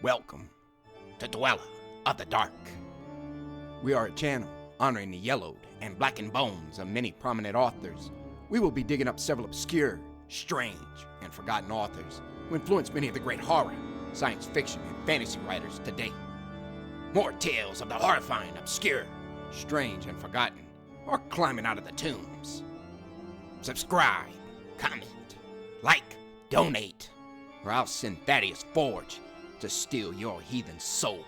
Welcome to Dweller of the Dark. We are a channel honoring the yellowed and blackened bones of many prominent authors. We will be digging up several obscure, strange, and forgotten authors who influenced many of the great horror, science fiction, and fantasy writers today. More tales of the horrifying, obscure, strange, and forgotten are climbing out of the tombs. Subscribe, comment, like, donate, or I'll send Thaddeus Forge to steal your heathen soul.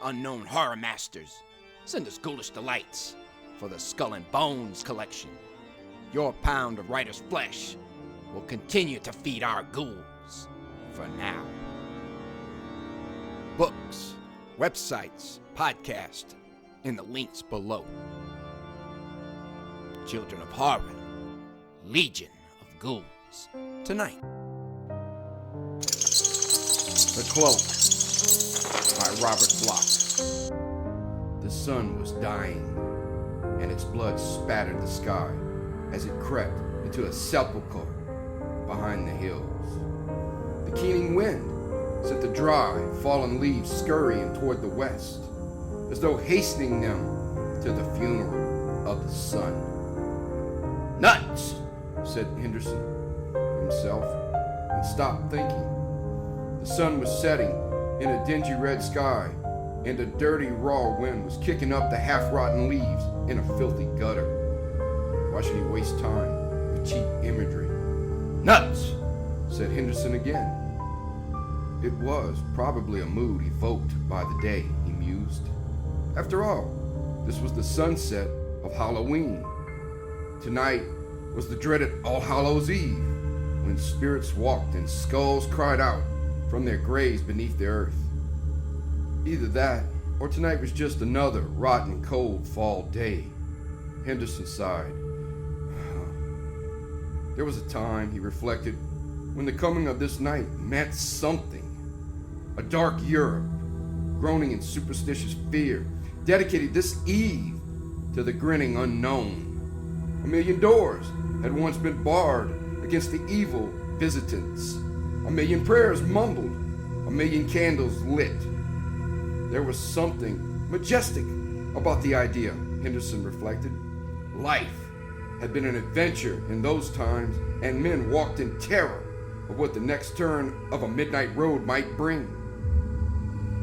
Unknown horror masters, send us ghoulish delights for the Skull and Bones collection. Your pound of writer's flesh will continue to feed our ghouls for now. Books, websites, podcasts, in the links below. Children of Horror, Legion of Ghouls. Tonight, The Cloak by Robert Bloch. The sun was dying, and its blood spattered the sky as it crept into a sepulchre behind the hills. The keening wind sent the dry, fallen leaves scurrying toward the west, as though hastening them to the funeral of the sun. "Nuts," said Henderson himself, and stopped thinking. The sun was setting in a dingy red sky, and a dirty, raw wind was kicking up the half-rotten leaves in a filthy gutter. Why should he waste time with cheap imagery? "Nuts," said Henderson again. It was probably a mood evoked by the day, he mused. After all, this was the sunset of Halloween. Tonight was the dreaded Allhallows Eve, when spirits walked and skulls cried out from their graves beneath the earth. Either that, or tonight was just another rotten, cold fall day. Henderson sighed. There was a time, he reflected, when the coming of this night meant something. A dark Europe, groaning in superstitious fear, dedicated this eve to the grinning unknown. A million doors had once been barred against the evil visitants. A million prayers mumbled, a million candles lit. There was something majestic about the idea, Henderson reflected. Life had been an adventure in those times, and men walked in terror of what the next turn of a midnight road might bring.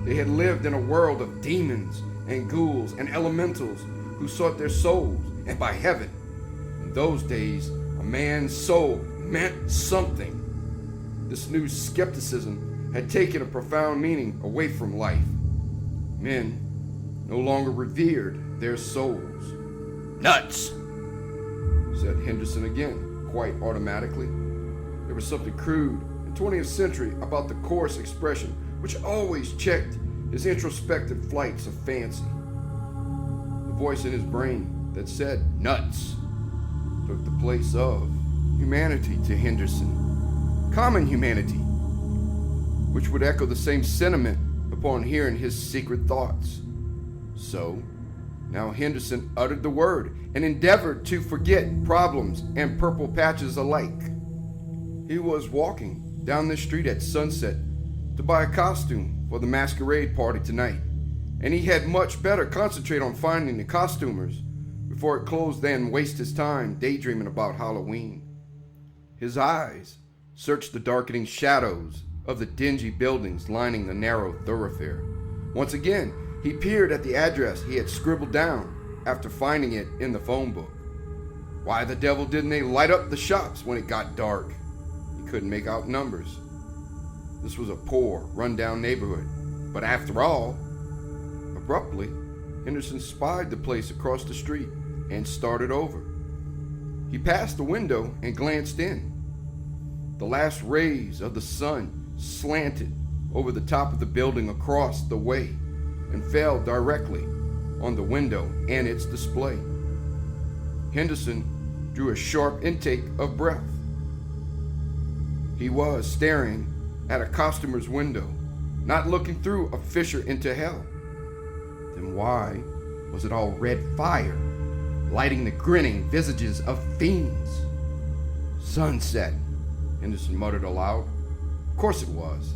They had lived in a world of demons and ghouls and elementals who sought their souls, and by heaven, in those days, a man's soul meant something. This new skepticism had taken a profound meaning away from life. Men no longer revered their souls. "Nuts," said Henderson again, quite automatically. There was something crude and 20th century about the coarse expression which always checked his introspective flights of fancy. The voice in his brain that said "nuts" took the place of humanity to Henderson. Common humanity, which would echo the same sentiment upon hearing his secret thoughts. So, now Henderson uttered the word and endeavored to forget problems and purple patches alike. He was walking down the street at sunset to buy a costume for the masquerade party tonight, and he had much better concentrate on finding the costumers before it closed than waste his time daydreaming about Halloween. His eyes searched the darkening shadows of the dingy buildings lining the narrow thoroughfare. Once again, he peered at the address he had scribbled down after finding it in the phone book. Why the devil didn't they light up the shops when it got dark? He couldn't make out numbers. This was a poor, run-down neighborhood, but after all, abruptly, Henderson spied the place across the street and started over. He passed the window and glanced in. The last rays of the sun slanted over the top of the building across the way and fell directly on the window and its display. Henderson drew a sharp intake of breath. He was staring at a costumer's window, not looking through a fissure into hell. Then why was it all red fire, lighting the grinning visages of fiends? "Sunset," Henderson muttered aloud. Of course it was.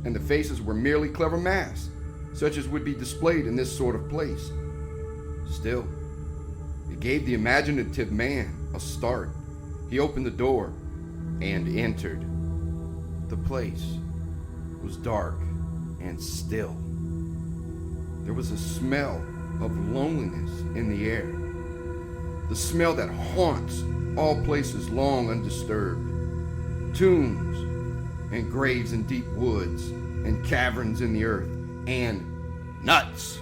and the faces were merely clever masks, such as would be displayed in this sort of place. Still, it gave the imaginative man a start. He opened the door and entered. The place was dark and still. There was a smell of loneliness in the air, the smell that haunts all places long undisturbed, tombs and graves in deep woods and caverns in the earth, and nuts.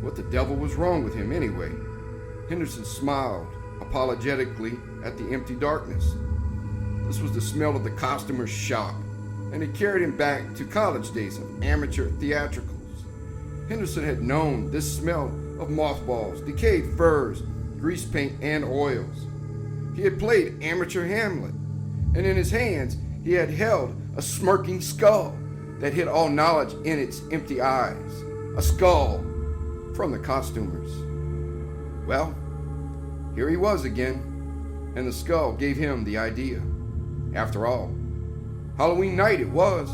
What the devil was wrong with him anyway? Henderson smiled apologetically at the empty darkness. This was the smell of the costumer's shop, and it carried him back to college days of amateur theatricals. Henderson had known this smell of mothballs, decayed furs, grease paint, and oils. He had played amateur Hamlet, and in his hands he had held a smirking skull that hid all knowledge in its empty eyes. A skull from the costumers. Well, here he was again, and the skull gave him the idea. After all, Halloween night it was.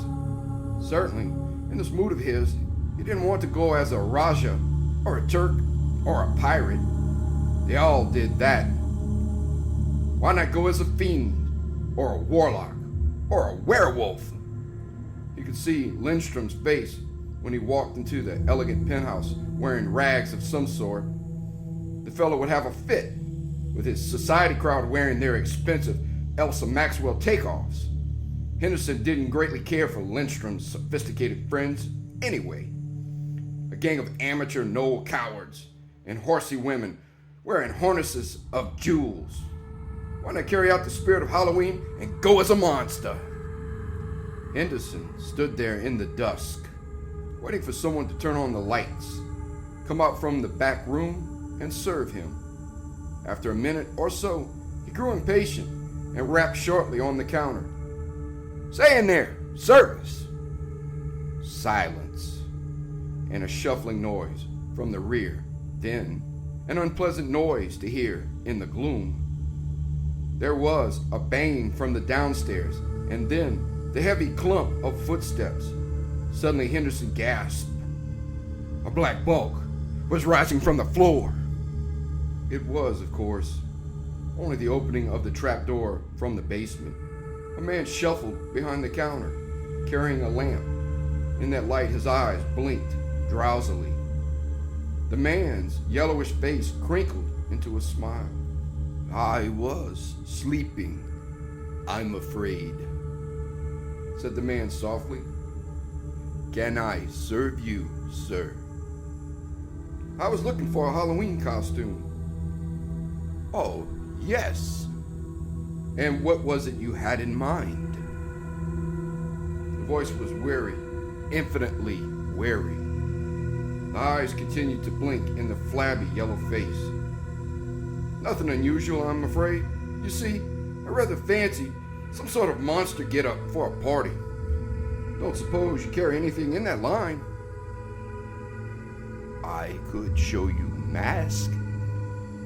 Certainly, in this mood of his, he didn't want to go as a Raja, or a Turk, or a pirate. They all did that. Why not go as a fiend, or a warlock, or a werewolf? You could see Lindstrom's face when he walked into the elegant penthouse wearing rags of some sort. The fellow would have a fit, with his society crowd wearing their expensive Elsa Maxwell takeoffs. Henderson didn't greatly care for Lindstrom's sophisticated friends anyway. A gang of amateur knoll cowards and horsey women wearing harnesses of jewels. Why not carry out the spirit of Halloween and go as a monster? Henderson stood there in the dusk, waiting for someone to turn on the lights, come out from the back room, and serve him. After a minute or so, he grew impatient and rapped shortly on the counter. "Say in there, service!" Silence, and a shuffling noise from the rear, then an unpleasant noise to hear in the gloom. There was a banging from the downstairs, and then the heavy clump of footsteps. Suddenly Henderson gasped. A black bulk was rising from the floor. It was, of course, only the opening of the trapdoor from the basement. A man shuffled behind the counter, carrying a lamp. In that light his eyes blinked drowsily. The man's yellowish face crinkled into a smile. "I was sleeping, I'm afraid," said the man softly. "Can I serve you, sir?" "I was looking for a Halloween costume." "Oh, yes. And what was it you had in mind?" The voice was weary, infinitely weary. The eyes continued to blink in the flabby yellow face. "Nothing unusual, I'm afraid. You see, I rather fancy some sort of monster get-up for a party. Don't suppose you carry anything in that line?" "I could show you mask."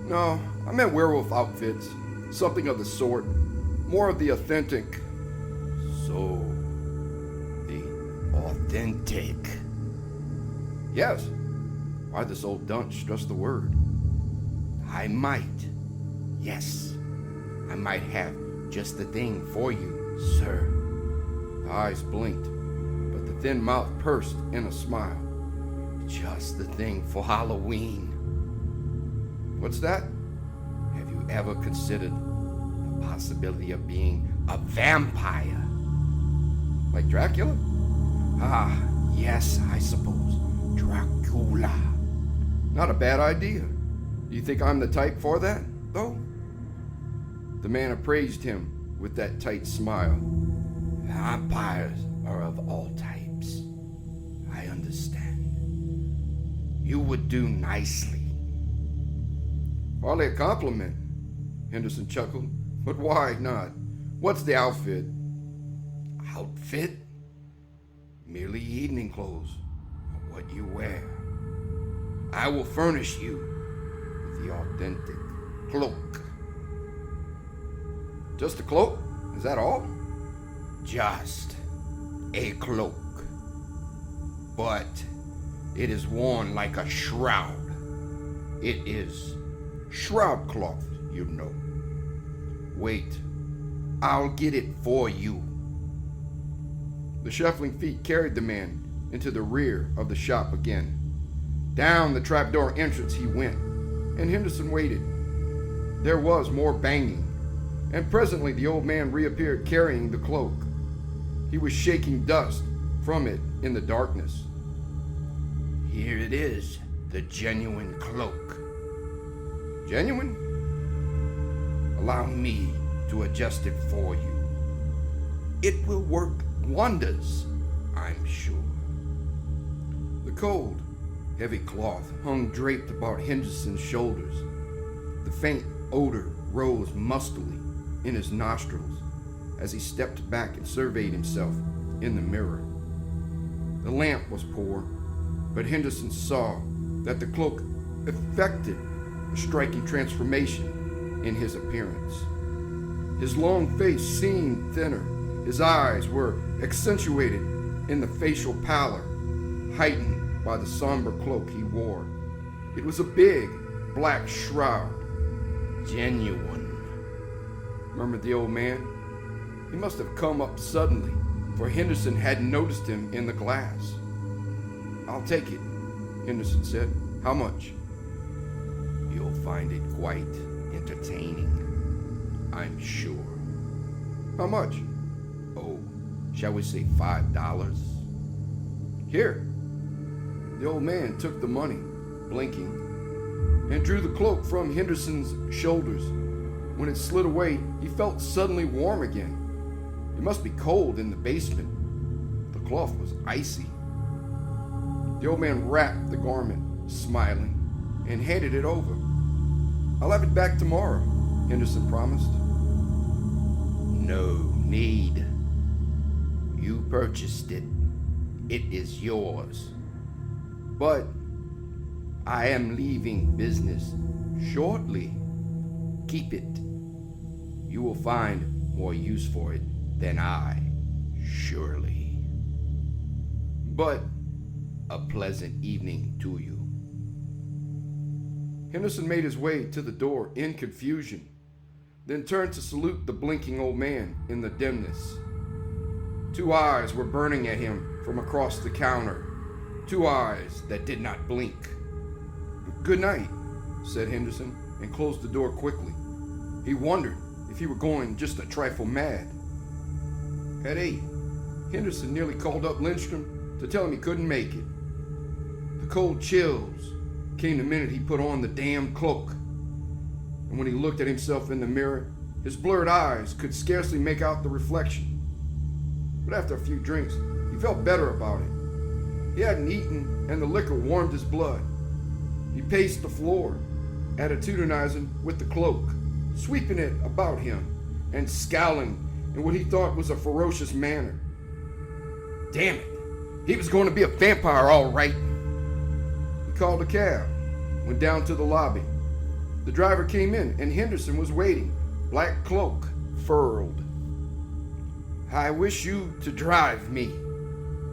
"No, I meant werewolf outfits. Something of the sort. More of the authentic." "So, the authentic?" "Yes." Why this old dunce stressed the word. "I might. Yes, I might have just the thing for you, sir." The eyes blinked, but the thin mouth pursed in a smile. "Just the thing for Halloween." "What's that?" "Have you ever considered the possibility of being a vampire?" "Like Dracula?" "Ah, yes, I suppose. Dracula." "Not a bad idea. Do you think I'm the type for that, though?" The man appraised him with that tight smile. "Vampires are of all types. I understand. You would do nicely." "Hardly a compliment," Henderson chuckled. "But why not? What's the outfit?" "Outfit? Merely evening clothes, or what you wear. I will furnish you with the authentic cloak." "Just a cloak? Is that all?" "Just. a cloak, but it is worn like a shroud. It is shroud cloth, you know. Wait, I'll get it for you. The shuffling feet carried the man into the rear of the shop again. Down the trapdoor entrance he went, and Henderson waited. There was more banging, and presently the old man reappeared carrying the cloak. He was shaking dust from it in the darkness. Here it is, the genuine cloak. Genuine? Allow me to adjust it for you. It will work wonders, I'm sure. The cold, heavy cloth hung draped about Henderson's shoulders. The faint odor rose mustily in his nostrils as he stepped back and surveyed himself in the mirror. The lamp was poor, but Henderson saw that the cloak effected a striking transformation in his appearance. His long face seemed thinner. His eyes were accentuated in the facial pallor, heightened by the somber cloak he wore. It was a big, black shroud. Genuine, murmured the old man. He must have come up suddenly, for Henderson hadn't noticed him in the glass. I'll take it, Henderson said. How much? You'll find it quite entertaining, I'm sure. How much? Oh, shall we say $5? Here. The old man took the money, blinking, and drew the cloak from Henderson's shoulders. When it slid away, he felt suddenly warm again. It must be cold in the basement. The cloth was icy. The old man wrapped the garment, smiling, and handed it over. I'll have it back tomorrow, Henderson promised. No need. You purchased it. It is yours. But I am leaving business shortly. Keep it. You will find more use for it than I, surely. But a pleasant evening to you. Henderson made his way to the door in confusion, then turned to salute the blinking old man in the dimness. Two eyes were burning at him from across the counter, two eyes that did not blink. Good night, said Henderson, and closed the door quickly. He wondered if he were going just a trifle mad. At 8, Henderson nearly called up Lindstrom to tell him he couldn't make it. The cold chills came the minute he put on the damn cloak. And when he looked at himself in the mirror, his blurred eyes could scarcely make out the reflection. But after a few drinks, he felt better about it. He hadn't eaten, and the liquor warmed his blood. He paced the floor, attitudinizing with the cloak, sweeping it about him, and scowling in what he thought was a ferocious manner. Damn it! He was going to be a vampire, all right. He called a cab, went down to the lobby. The driver came in, and Henderson was waiting, black cloak furled. I wish you to drive me,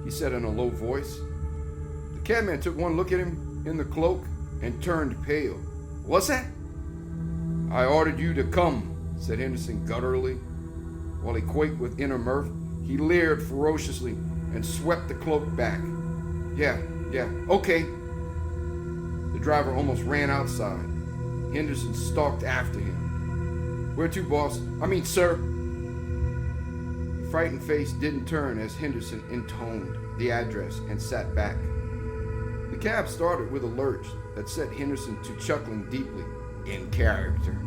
he said in a low voice. The cabman took one look at him in the cloak and turned pale. What's that? I ordered you to come, said Henderson gutturally. While he quaked with inner mirth, he leered ferociously and swept the cloak back. Yeah, okay. The driver almost ran outside. Henderson stalked after him. Where to, boss? Sir. The frightened face didn't turn as Henderson intoned the address and sat back. The cab started with a lurch that set Henderson to chuckling deeply, in character.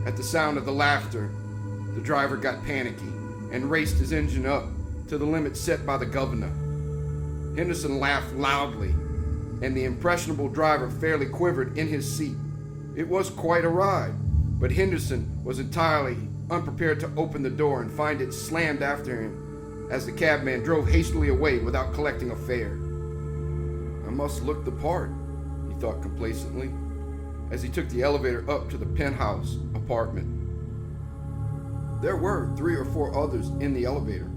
At the sound of the laughter, the driver got panicky and raced his engine up to the limit set by the governor. Henderson laughed loudly, and the impressionable driver fairly quivered in his seat. It was quite a ride, but Henderson was entirely unprepared to open the door and find it slammed after him as the cabman drove hastily away without collecting a fare. I must look the part, he thought complacently, as he took the elevator up to the penthouse apartment. There were 3 or 4 others in the elevator.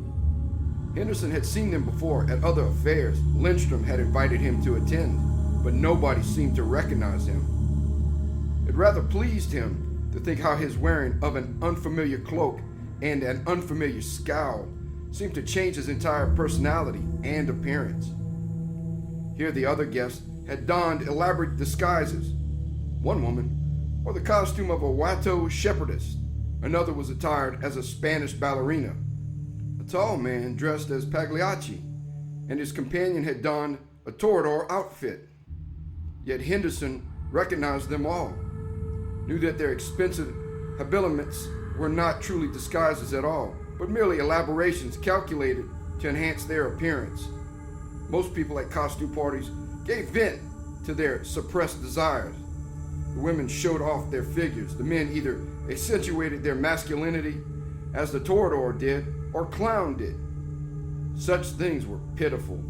Henderson had seen them before at other affairs Lindstrom had invited him to attend, but nobody seemed to recognize him. It rather pleased him to think how his wearing of an unfamiliar cloak and an unfamiliar scowl seemed to change his entire personality and appearance. Here the other guests had donned elaborate disguises. One woman wore the costume of a Watteau shepherdess. Another was attired as a Spanish ballerina. A tall man dressed as Pagliacci, and his companion had donned a toreador outfit. Yet Henderson recognized them all, knew that their expensive habiliments were not truly disguises at all, but merely elaborations calculated to enhance their appearance. Most people at costume parties gave vent to their suppressed desires. The women showed off their figures. The men either accentuated their masculinity, as the toreador did, or clowned it. Such things were pitiful.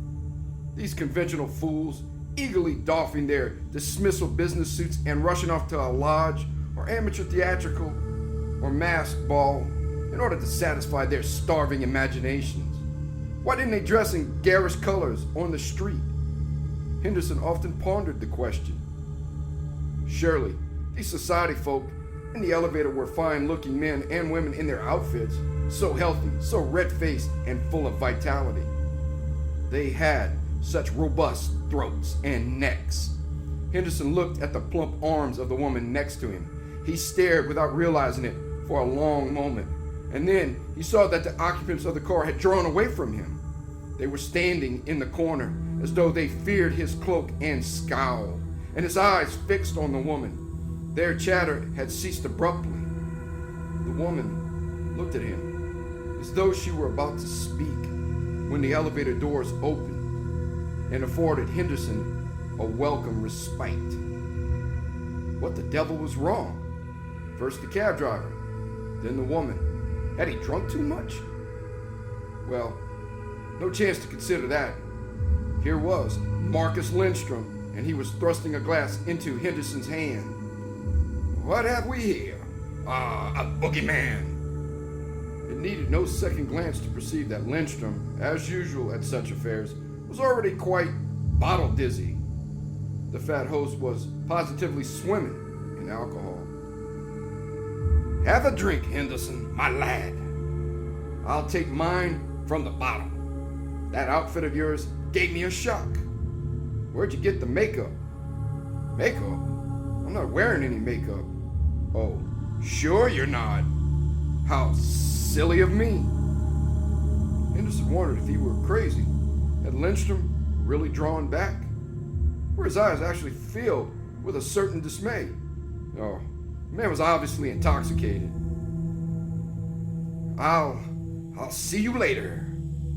These conventional fools, eagerly doffing their dismissal business suits and rushing off to a lodge or amateur theatrical or masked ball in order to satisfy their starving imaginations. Why didn't they dress in garish colors on the street? Henderson often pondered the question. Surely, these society folk in the elevator were fine-looking men and women in their outfits, so healthy, so red-faced, and full of vitality. They had such robust throats and necks. Henderson looked at the plump arms of the woman next to him. He stared without realizing it for a long moment, and then he saw that the occupants of the car had drawn away from him. They were standing in the corner as though they feared his cloak and scowled, and his eyes fixed on the woman. Their chatter had ceased abruptly. The woman looked at him as though she were about to speak when the elevator doors opened and afforded Henderson a welcome respite. What the devil was wrong? First the cab driver, then the woman. Had he drunk too much? Well, no chance to consider that. Here was Marcus Lindstrom, and he was thrusting a glass into Henderson's hand. What have we here? A boogeyman. It needed no second glance to perceive that Lindstrom, as usual at such affairs, was already quite bottle dizzy. The fat host was positively swimming in alcohol. Have a drink, Henderson, my lad. I'll take mine from the bottle. That outfit of yours gave me a shock. Where'd you get the makeup? Makeup? I'm not wearing any makeup. Oh, sure you're not. How silly of me. Henderson wondered if he were crazy. Had Lindstrom really drawn back? Were his eyes actually filled with a certain dismay? Oh, the man was obviously intoxicated. I'll see you later,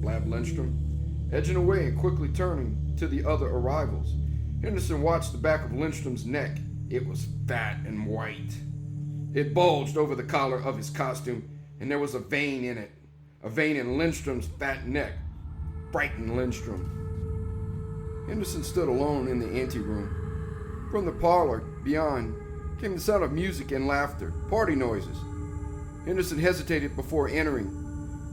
blabbed Lindstrom, edging away and quickly turning to the other arrivals. Henderson watched the back of Lindstrom's neck. It was fat and white. It bulged over the collar of his costume, and there was a vein in it. A vein in Lindstrom's fat neck. Frightened Lindstrom. Henderson stood alone in the anteroom. From the parlor beyond came the sound of music and laughter, party noises. Henderson hesitated before entering.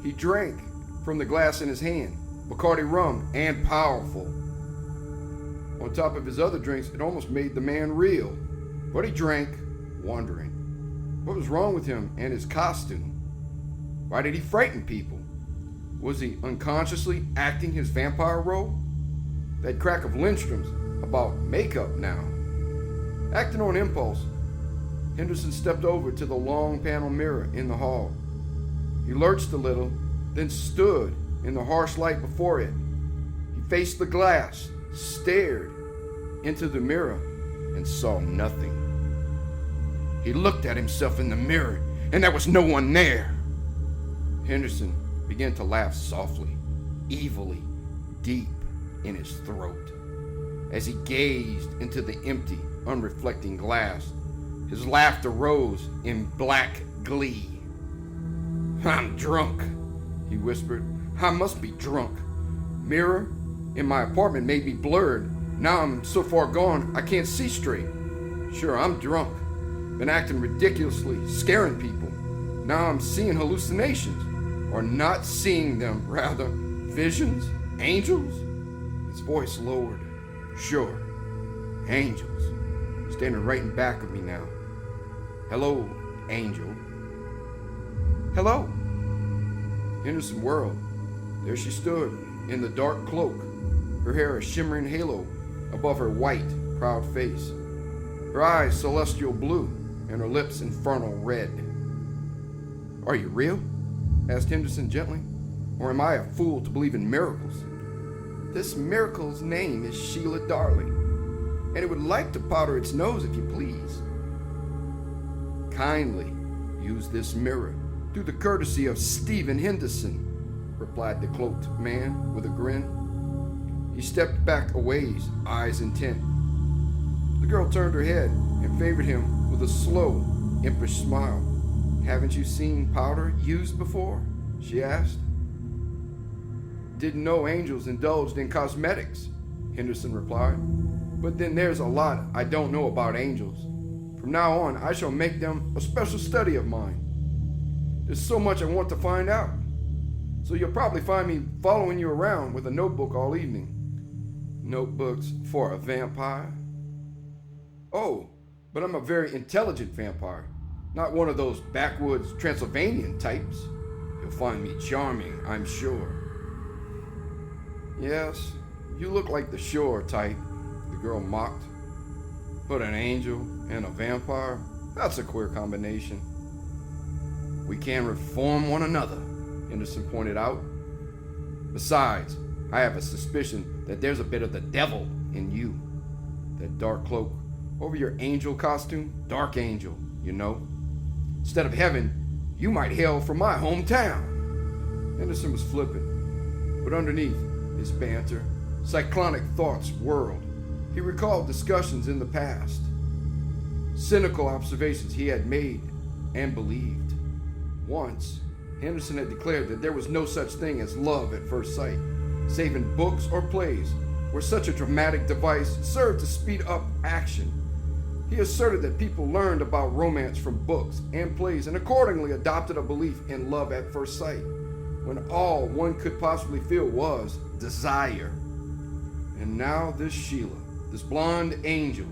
He drank from the glass in his hand, Bacardi rum and powerful. On top of his other drinks, it almost made the man reel. But he drank, wondering. What was wrong with him and his costume? Why did he frighten people? Was he unconsciously acting his vampire role? That crack of Lindstrom's about makeup now. Acting on impulse, Henderson stepped over to the long panel mirror in the hall. He lurched a little, then stood in the harsh light before it. He faced the glass, stared into the mirror, and saw nothing. He looked at himself in the mirror, and there was no one there. Henderson began to laugh softly, evilly, deep in his throat. As he gazed into the empty, unreflecting glass, his laughter rose in black glee. I'm drunk, he whispered. I must be drunk. Mirror in my apartment made me blurred. Now I'm so far gone I can't see straight. Sure, I'm drunk. Been acting ridiculously, scaring people. Now I'm seeing hallucinations. Or not seeing them, rather. Visions? Angels? His voice lowered. Sure. Angels. Standing right in back of me now. Hello, angel. Hello. Henderson whirled. There she stood, in the dark cloak, her hair a shimmering halo above her white, proud face, her eyes celestial blue, and her lips infernal red. Are you real? Asked Henderson gently. Or am I a fool to believe in miracles? This miracle's name is Sheila Darling, and it would like to powder its nose if you please. Kindly use this mirror through the courtesy of Stephen Henderson, replied the cloaked man with a grin. He stepped back a ways, eyes intent. The girl turned her head and favored him with a slow, impish smile. Haven't you seen powder used before? She asked. Didn't know angels indulged in cosmetics, Henderson replied. But then there's a lot I don't know about angels. From now on, I shall make them a special study of mine. There's so much I want to find out. So you'll probably find me following you around with a notebook all evening. Notebooks for a vampire? Oh, but I'm a very intelligent vampire. Not one of those backwoods Transylvanian types. You'll find me charming, I'm sure. Yes, you look like the sure type, the girl mocked. But an angel and a vampire? That's a queer combination. We can reform one another, Henderson pointed out. Besides, I have a suspicion that there's a bit of the devil in you. That dark cloak over your angel costume, dark angel, you know. Instead of heaven, you might hail from my hometown. Henderson was flippant, but underneath his banter, cyclonic thoughts whirled. He recalled discussions in the past, cynical observations he had made and believed. Once, Henderson had declared that there was no such thing as love at first sight, save in books or plays where such a dramatic device served to speed up action. He asserted that people learned about romance from books and plays and accordingly adopted a belief in love at first sight, when all one could possibly feel was desire. And now this Sheila, this blonde angel,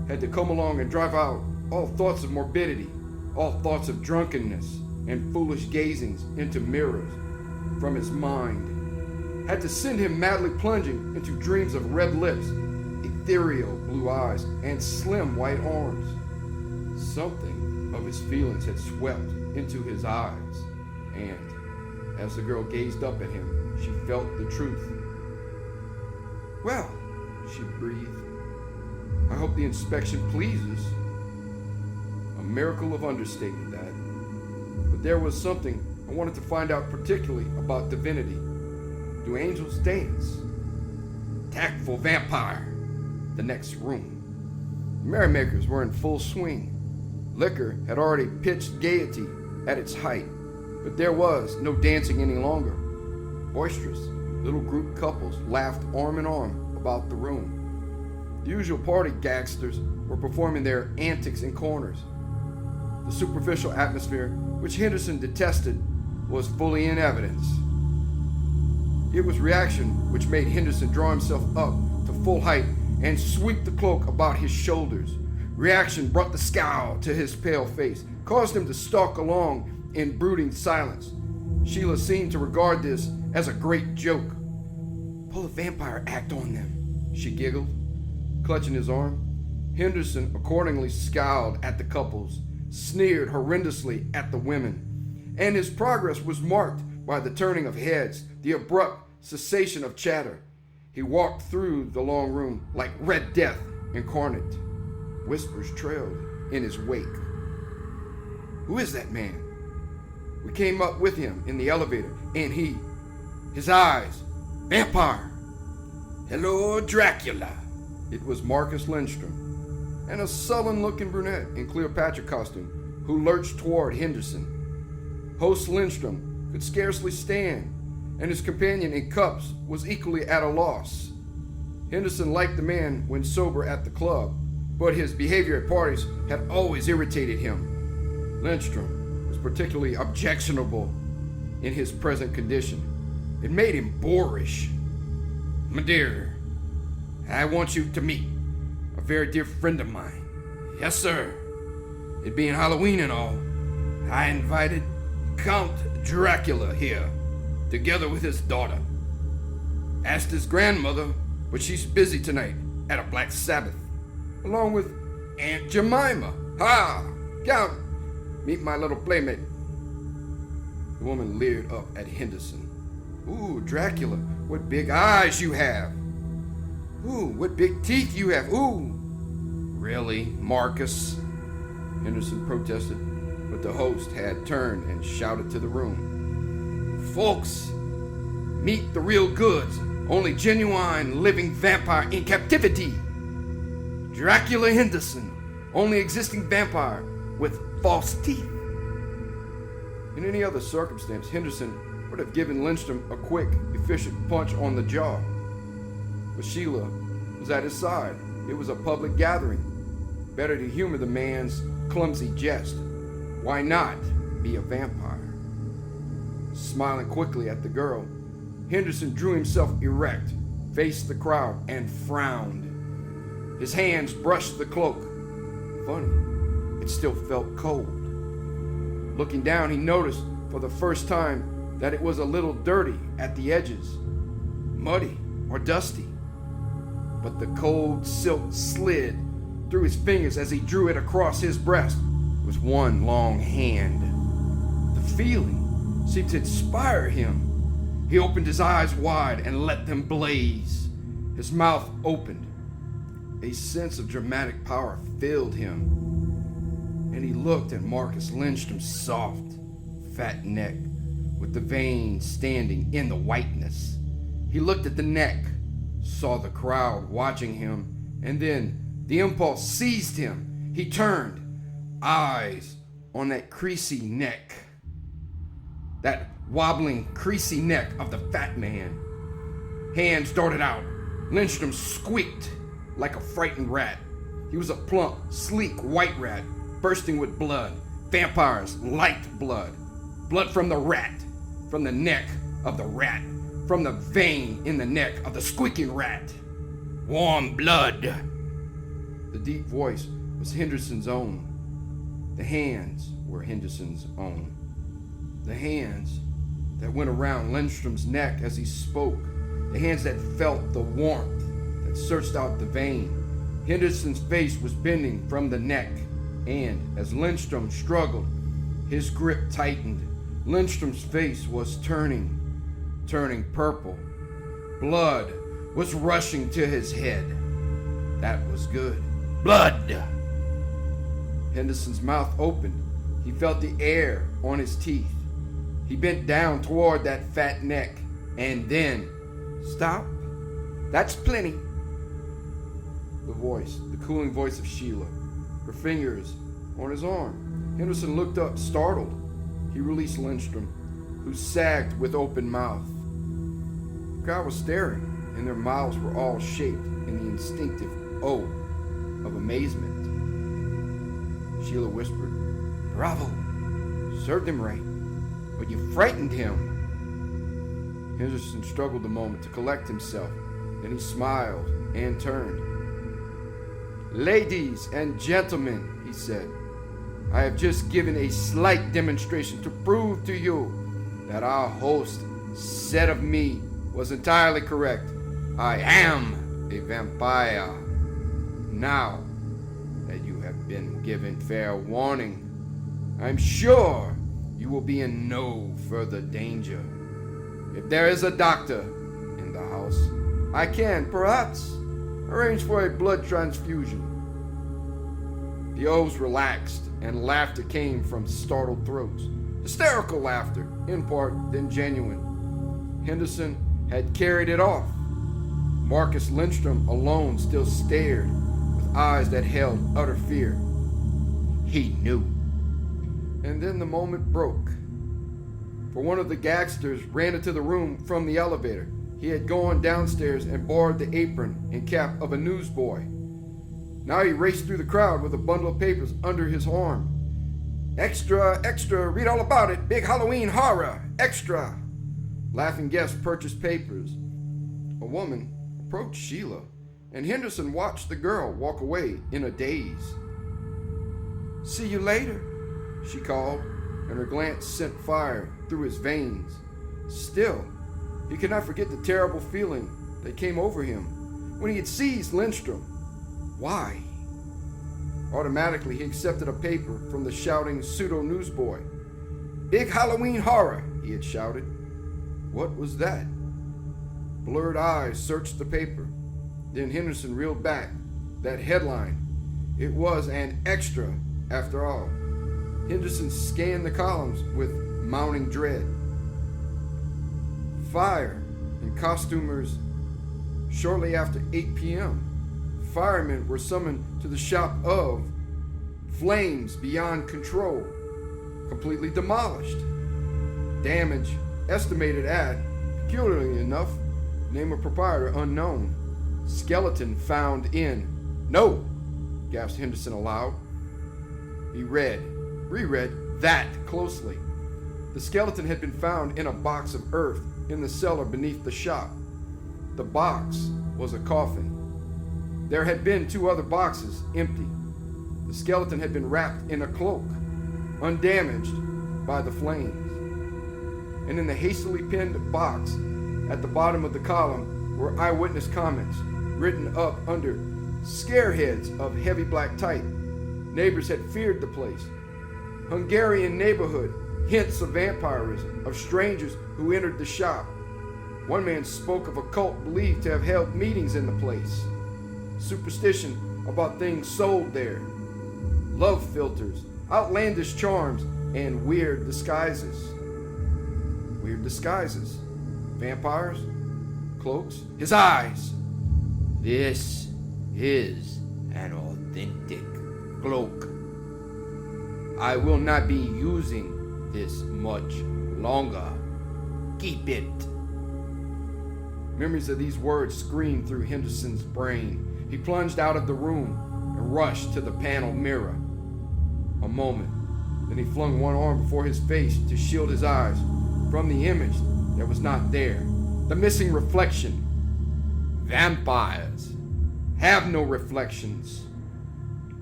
had to come along and drive out all thoughts of morbidity, all thoughts of drunkenness and foolish gazings into mirrors from his mind, had to send him madly plunging into dreams of red lips, ethereal blue eyes, and slim white arms. Something of his feelings had swept into his eyes, and as the girl gazed up at him, she felt the truth. Well, she breathed, I hope the inspection pleases. A miracle of understatement, that. But there was something I wanted to find out particularly about divinity. Do angels dance? Tactful vampire. The next room. Merrymakers were in full swing. Liquor had already pitched gaiety at its height, but there was no dancing any longer. Boisterous, little group couples laughed arm in arm about the room. The usual party gangsters were performing their antics in corners. The superficial atmosphere, which Henderson detested, was fully in evidence. It was reaction which made Henderson draw himself up to full height and sweep the cloak about his shoulders. Reaction brought the scowl to his pale face, caused him to stalk along in brooding silence. Sheila seemed to regard this as a great joke. Pull a vampire act on them, she giggled, clutching his arm. Henderson accordingly scowled at the couples, sneered horrendously at the women, and his progress was marked by the turning of heads, the abrupt cessation of chatter. He walked through the long room like Red Death incarnate. Whispers trailed in his wake. Who is that man? We came up with him in the elevator, and his eyes, vampire. Hello, Dracula. It was Marcus Lindstrom, and a sullen-looking brunette in Cleopatra costume who lurched toward Henderson. Host Lindstrom could scarcely stand, and his companion in cups was equally at a loss. Henderson liked the man when sober at the club, but his behavior at parties had always irritated him. Lindstrom was particularly objectionable in his present condition, It made him boorish. My dear, I want you to meet a very dear friend of mine. Yes, sir. It being Halloween and all, I invited Count Dracula here, together with his daughter. Asked his grandmother, but she's busy tonight at a Black Sabbath, along with Aunt Jemima. Ha! Count, meet my little playmate. The woman leered up at Henderson. Ooh, Dracula, what big eyes you have. Ooh, what big teeth you have. Ooh. Really, Marcus? Henderson protested, but the host had turned and shouted to the room. Folks, meet the real goods, only genuine living vampire in captivity. Dracula Henderson, only existing vampire with false teeth. In any other circumstance, Henderson would have given Lindstrom a quick, efficient punch on the jaw. But Sheila was at his side. It was a public gathering. Better to humor the man's clumsy jest. Why not be a vampire? Smiling quickly at the girl, Henderson drew himself erect, faced the crowd, and frowned. His hands brushed the cloak. Funny, it still felt cold. Looking down, he noticed for the first time that it was a little dirty at the edges, muddy or dusty. But the cold silk slid through his fingers as he drew it across his breast with one long hand. The feeling seemed to inspire him. He opened his eyes wide and let them blaze. His mouth opened. A sense of dramatic power filled him, and he looked at Marcus Lindstrom's soft, fat neck with the veins standing in the whiteness. He looked at the neck, saw the crowd watching him, and then the impulse seized him. He turned, eyes on that creasy neck, that wobbling, creasy neck of the fat man. Hands darted out. Lindstrom squeaked like a frightened rat. He was a plump, sleek white rat, bursting with blood. Vampires liked blood. Blood from the rat, from the neck of the rat, from the vein in the neck of the squeaking rat. Warm blood. The deep voice was Henderson's own. The hands were Henderson's own. The hands that went around Lindstrom's neck as he spoke. The hands that felt the warmth that searched out the vein. Henderson's face was bending from the neck, and as Lindstrom struggled, his grip tightened. Lindstrom's face was turning purple. Blood was rushing to his head. That was good. Blood! Henderson's mouth opened. He felt the air on his teeth. He bent down toward that fat neck, and then, stop. That's plenty. The voice, the cooling voice of Sheila, her fingers on his arm. Henderson looked up, startled. He released Lindstrom, who sagged with open mouth. The crowd was staring, and their mouths were all shaped in the instinctive O of amazement. Sheila whispered, "Bravo! Served him right, but you frightened him." Henderson struggled a moment to collect himself. Then he smiled and turned. "Ladies and gentlemen," he said, "I have just given a slight demonstration to prove to you that our host said of me was entirely correct. I am a vampire. Now that you have been given fair warning, I'm sure you will be in no further danger. If there is a doctor in the house, I can, perhaps, arrange for a blood transfusion." The oaths relaxed, and laughter came from startled throats. Hysterical laughter, in part, then genuine. Henderson had carried it off. Marcus Lindstrom alone still stared with eyes that held utter fear. He knew. And then the moment broke. For one of the gangsters ran into the room from the elevator. He had gone downstairs and borrowed the apron and cap of a newsboy. Now he raced through the crowd with a bundle of papers under his arm. "Extra, extra, read all about it. Big Halloween horror, extra." Laughing guests purchased papers. A woman approached Sheila, and Henderson watched the girl walk away in a daze. "See you later," she called, and her glance sent fire through his veins. Still, he could not forget the terrible feeling that came over him when he had seized Lindstrom. Why? Automatically, he accepted a paper from the shouting pseudo-newsboy. "Big Halloween horror," he had shouted. What was that? Blurred eyes searched the paper. Then Henderson reeled back. That headline. It was an extra, after all. Henderson scanned the columns with mounting dread. Fire and costumers. Shortly after 8 p.m., firemen were summoned to the shop of flames beyond control, completely demolished. Damage estimated at, peculiarly enough, name of proprietor unknown. Skeleton found in. "No!" gasped Henderson aloud. He reread that closely. The skeleton had been found in a box of earth in the cellar beneath the shop. The box was a coffin. There had been 2 other boxes, empty. The skeleton had been wrapped in a cloak, undamaged by the flames. And in the hastily pinned box at the bottom of the column were eyewitness comments written up under scareheads of heavy black type. Neighbors had feared the place. Hungarian neighborhood, hints of vampirism, of strangers who entered the shop. One man spoke of a cult believed to have held meetings in the place. Superstition about things sold there. Love filters, outlandish charms, and weird disguises. Weird disguises. Vampires? Cloaks? His eyes! This is an authentic cloak. I will not be using this much longer. Keep it. Memories of these words screamed through Henderson's brain. He plunged out of the room and rushed to the panel mirror. A moment. Then he flung one arm before his face to shield his eyes from the image that was not there. The missing reflection. Vampires have no reflections.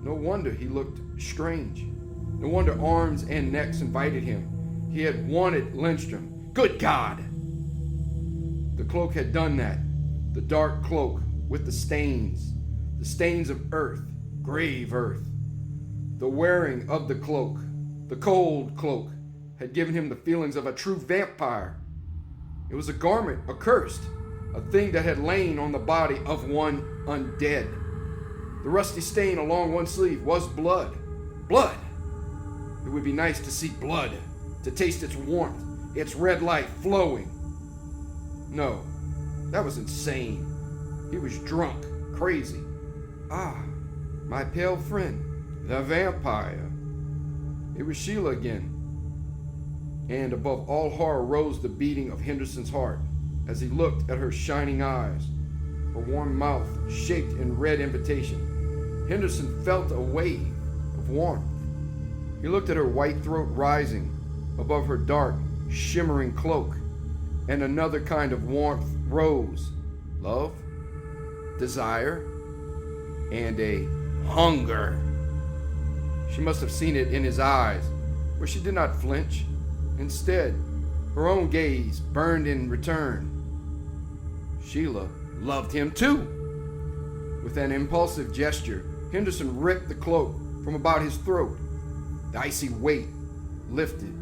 No wonder he looked strange. No wonder arms and necks invited him. He had wanted Lindstrom. Good God! The cloak had done that. The dark cloak with the stains of earth, grave earth. The wearing of the cloak, the cold cloak, had given him the feelings of a true vampire. It was a garment, accursed, a thing that had lain on the body of one undead. The rusty stain along one sleeve was blood. Blood! It would be nice to see blood, to taste its warmth, its red light flowing. No, that was insane. He was drunk, crazy. Ah, my pale friend, the vampire. It was Sheila again. And above all horror rose the beating of Henderson's heart as he looked at her shining eyes, her warm mouth shaped in red invitation. Henderson felt a wave of warmth. He looked at her white throat rising above her dark, shimmering cloak, and another kind of warmth rose. Love, desire, and a hunger. She must have seen it in his eyes, where she did not flinch. Instead, her own gaze burned in return. Sheila loved him too. With an impulsive gesture, Henderson ripped the cloak from about his throat. The icy weight lifted.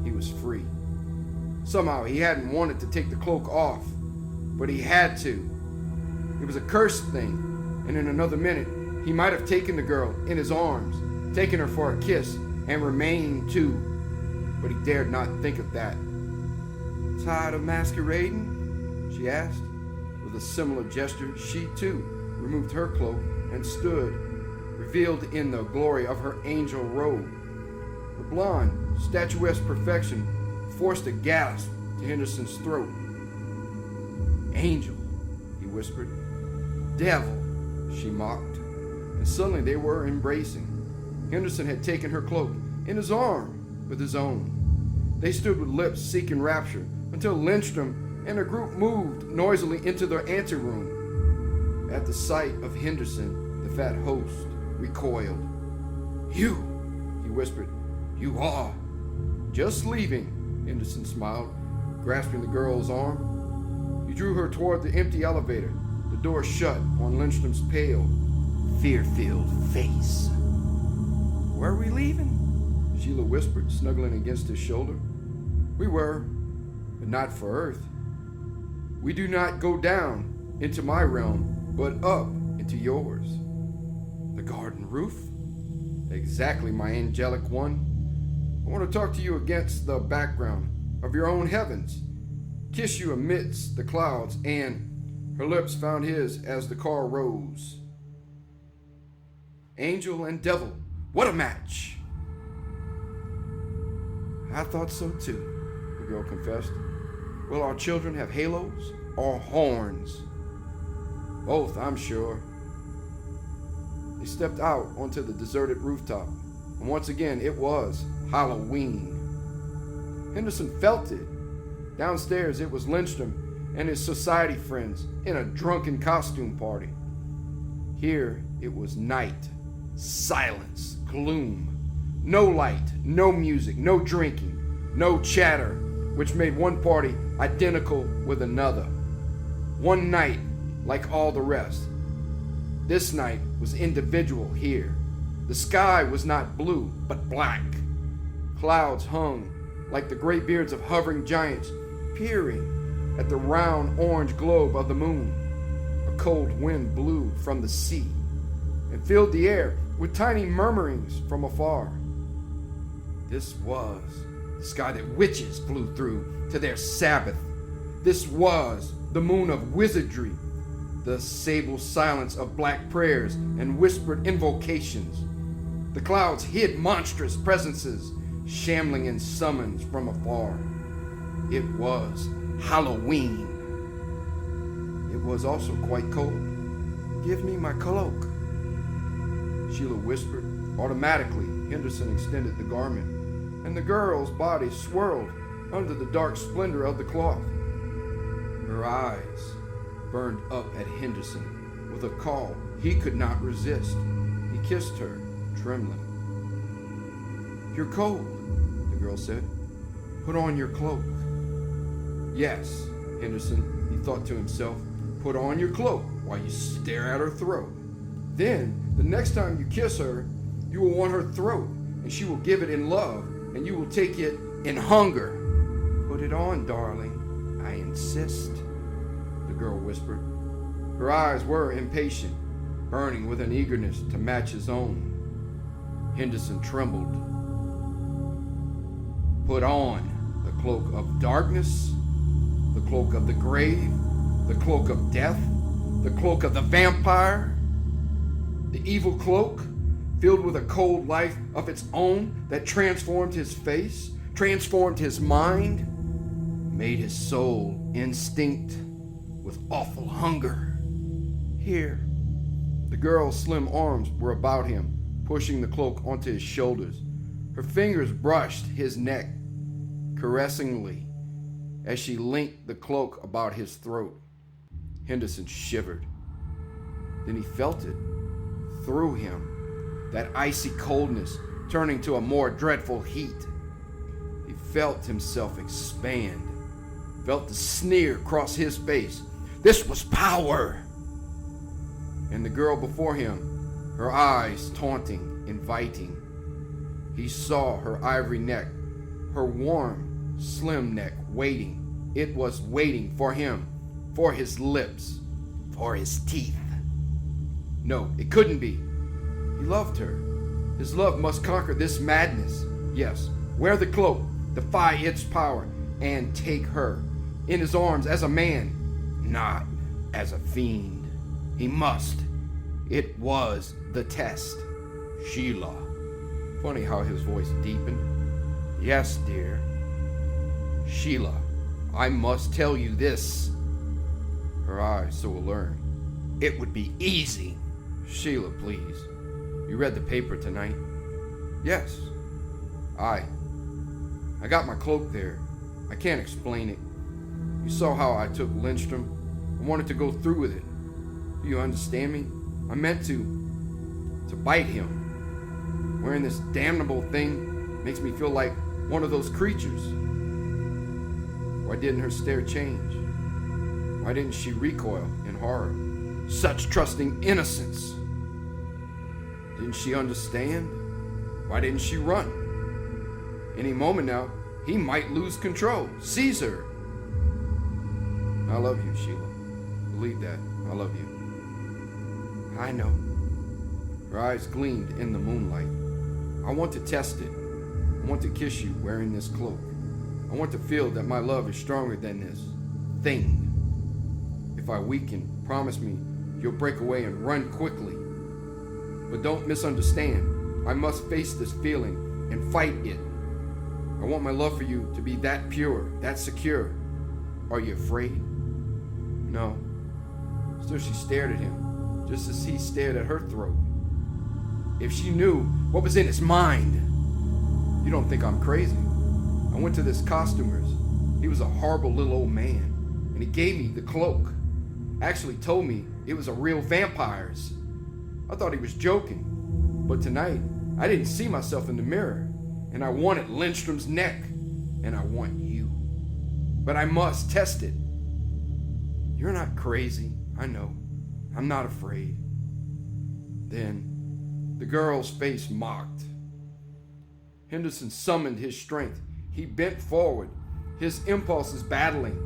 He was free. Somehow he hadn't wanted to take the cloak off, but he had to. It was a cursed thing, and in another minute, he might have taken the girl in his arms, taken her for a kiss, and remained too. But he dared not think of that. Tired of masquerading? She asked. With a similar gesture, she too removed her cloak and stood, revealed in the glory of her angel robe. Her blonde, statuesque perfection forced a gasp to Henderson's throat. Angel, he whispered. Devil, she mocked. And suddenly they were embracing. Henderson had taken her cloak in his arm with his own. They stood with lips seeking rapture until Lindstrom and her group moved noisily into their anteroom. At the sight of Henderson, the fat host recoiled. "You," he whispered. "You are." "Just leaving," Henderson smiled, grasping the girl's arm. He drew her toward the empty elevator, the door shut on Lindstrom's pale, fear-filled face. "Where are we leaving?" Sheila whispered, snuggling against his shoulder. "We were, but not for Earth. We do not go down into my realm, but up into yours." "The garden roof?" "Exactly, my angelic one. I want to talk to you against the background of your own heavens, kiss you amidst the clouds," and her lips found his as the car rose. Angel and devil, what a match! "I thought so too," the girl confessed. "Will our children have halos or horns?" "Both, I'm sure." They stepped out onto the deserted rooftop, and once again it was Halloween. Henderson felt it. Downstairs it was Lindstrom and his society friends in a drunken costume party. Here it was night, silence, gloom. No light, no music, no drinking, no chatter, which made one party identical with another. One night like all the rest. This night was individual here. The sky was not blue, but black. Clouds hung like the gray beards of hovering giants, peering at the round orange globe of the moon. A cold wind blew from the sea and filled the air with tiny murmurings from afar. This was the sky that witches flew through to their Sabbath. This was the moon of wizardry, the sable silence of black prayers and whispered invocations. The clouds hid monstrous presences, shambling in summons from afar. It was Halloween. It was also quite cold. "Give me my cloak," Sheila whispered. Automatically, Henderson extended the garment, and the girl's body swirled under the dark splendor of the cloth. Her eyes burned up at Henderson with a call he could not resist. He kissed her, trembling. "You're cold," the girl said. "Put on your cloak." "Yes," Henderson, he thought to himself, "put on your cloak while you stare at her throat. Then, the next time you kiss her, you will want her throat, and she will give it in love, and you will take it in hunger." "Put it on, darling, I insist," the girl whispered. Her eyes were impatient, burning with an eagerness to match his own. Henderson trembled. "Put on the cloak of darkness, the cloak of the grave, the cloak of death, the cloak of the vampire, the evil cloak, filled with a cold life of its own that transformed his face, transformed his mind, made his soul instinct with awful hunger. Here." The girl's slim arms were about him, pushing the cloak onto his shoulders. Her fingers brushed his neck caressingly as she linked the cloak about his throat. Henderson shivered. Then he felt it through him, that icy coldness turning to a more dreadful heat. He felt himself expand, felt the sneer cross his face. This was power! And the girl before him, her eyes taunting, inviting. He saw her ivory neck, her warm, slim neck waiting. It was waiting for him, for his lips, for his teeth. No, it couldn't be. He loved her. His love must conquer this madness. Yes, wear the cloak, defy its power, and take her in his arms as a man, not as a fiend. He must. It was the test. "Sheila." Funny how his voice deepened. "Yes, dear." "Sheila, I must tell you this." Her eyes so alert. "It would be easy." "Sheila, please. You read the paper tonight?" "Yes." I got my cloak there. I can't explain it. You saw how I took Lindstrom. I wanted to go through with it. Do you understand me? I meant to bite him. Wearing this damnable thing makes me feel like one of those creatures. Why didn't her stare change? Why didn't she recoil in horror? Such trusting innocence. Didn't she understand? Why didn't she run? Any moment now, he might lose control. Seize her. I love you, Sheila. Believe that. I love you. I know. Her eyes gleamed in the moonlight. I want to test it. I want to kiss you wearing this cloak. I want to feel that my love is stronger than this thing. If I weaken, promise me you'll break away and run quickly. But don't misunderstand. I must face this feeling and fight it. I want my love for you to be that pure, that secure. Are you afraid? No. Still she stared at him, just as he stared at her throat. If she knew what was in his mind. You don't think I'm crazy. I went to this costumer's. He was a horrible little old man, and he gave me the cloak. Actually told me it was a real vampire's. I thought he was joking, but tonight I didn't see myself in the mirror, and I wanted Lindstrom's neck, and I want you. But I must test it. You're not crazy, I know. I'm not afraid. Then the girl's face mocked. Henderson summoned his strength. He bent forward, his impulses battling.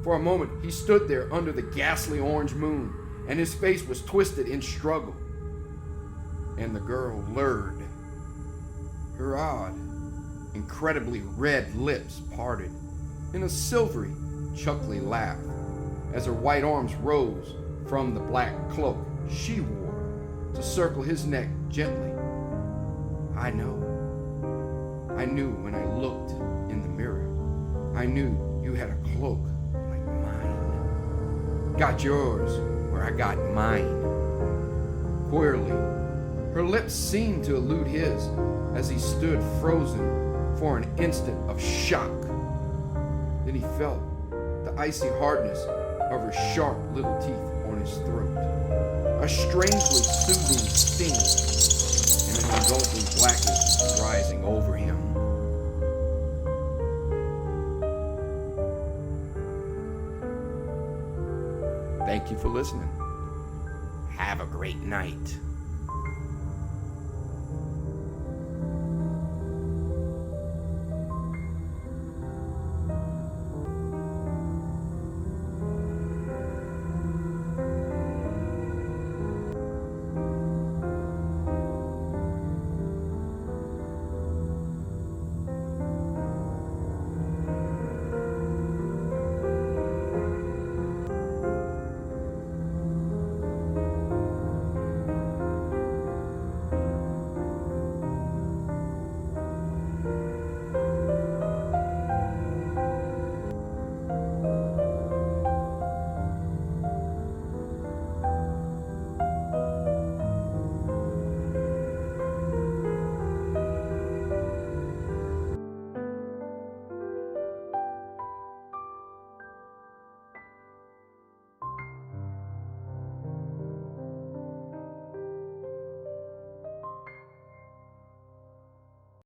For a moment, he stood there under the ghastly orange moon, and his face was twisted in struggle. And the girl lured. Her odd, incredibly red lips parted in a silvery, chuckly laugh as her white arms rose from the black cloak she wore to circle his neck gently. I know. I knew when I looked in the mirror. I knew you had a cloak like mine. Got yours where I got mine. Queerly, her lips seemed to elude his as he stood frozen for an instant of shock. Then he felt the icy hardness of her sharp little teeth on his throat, a strangely soothing sting, and an engulfing blackness rising over him. Thank you for listening. Have a great night.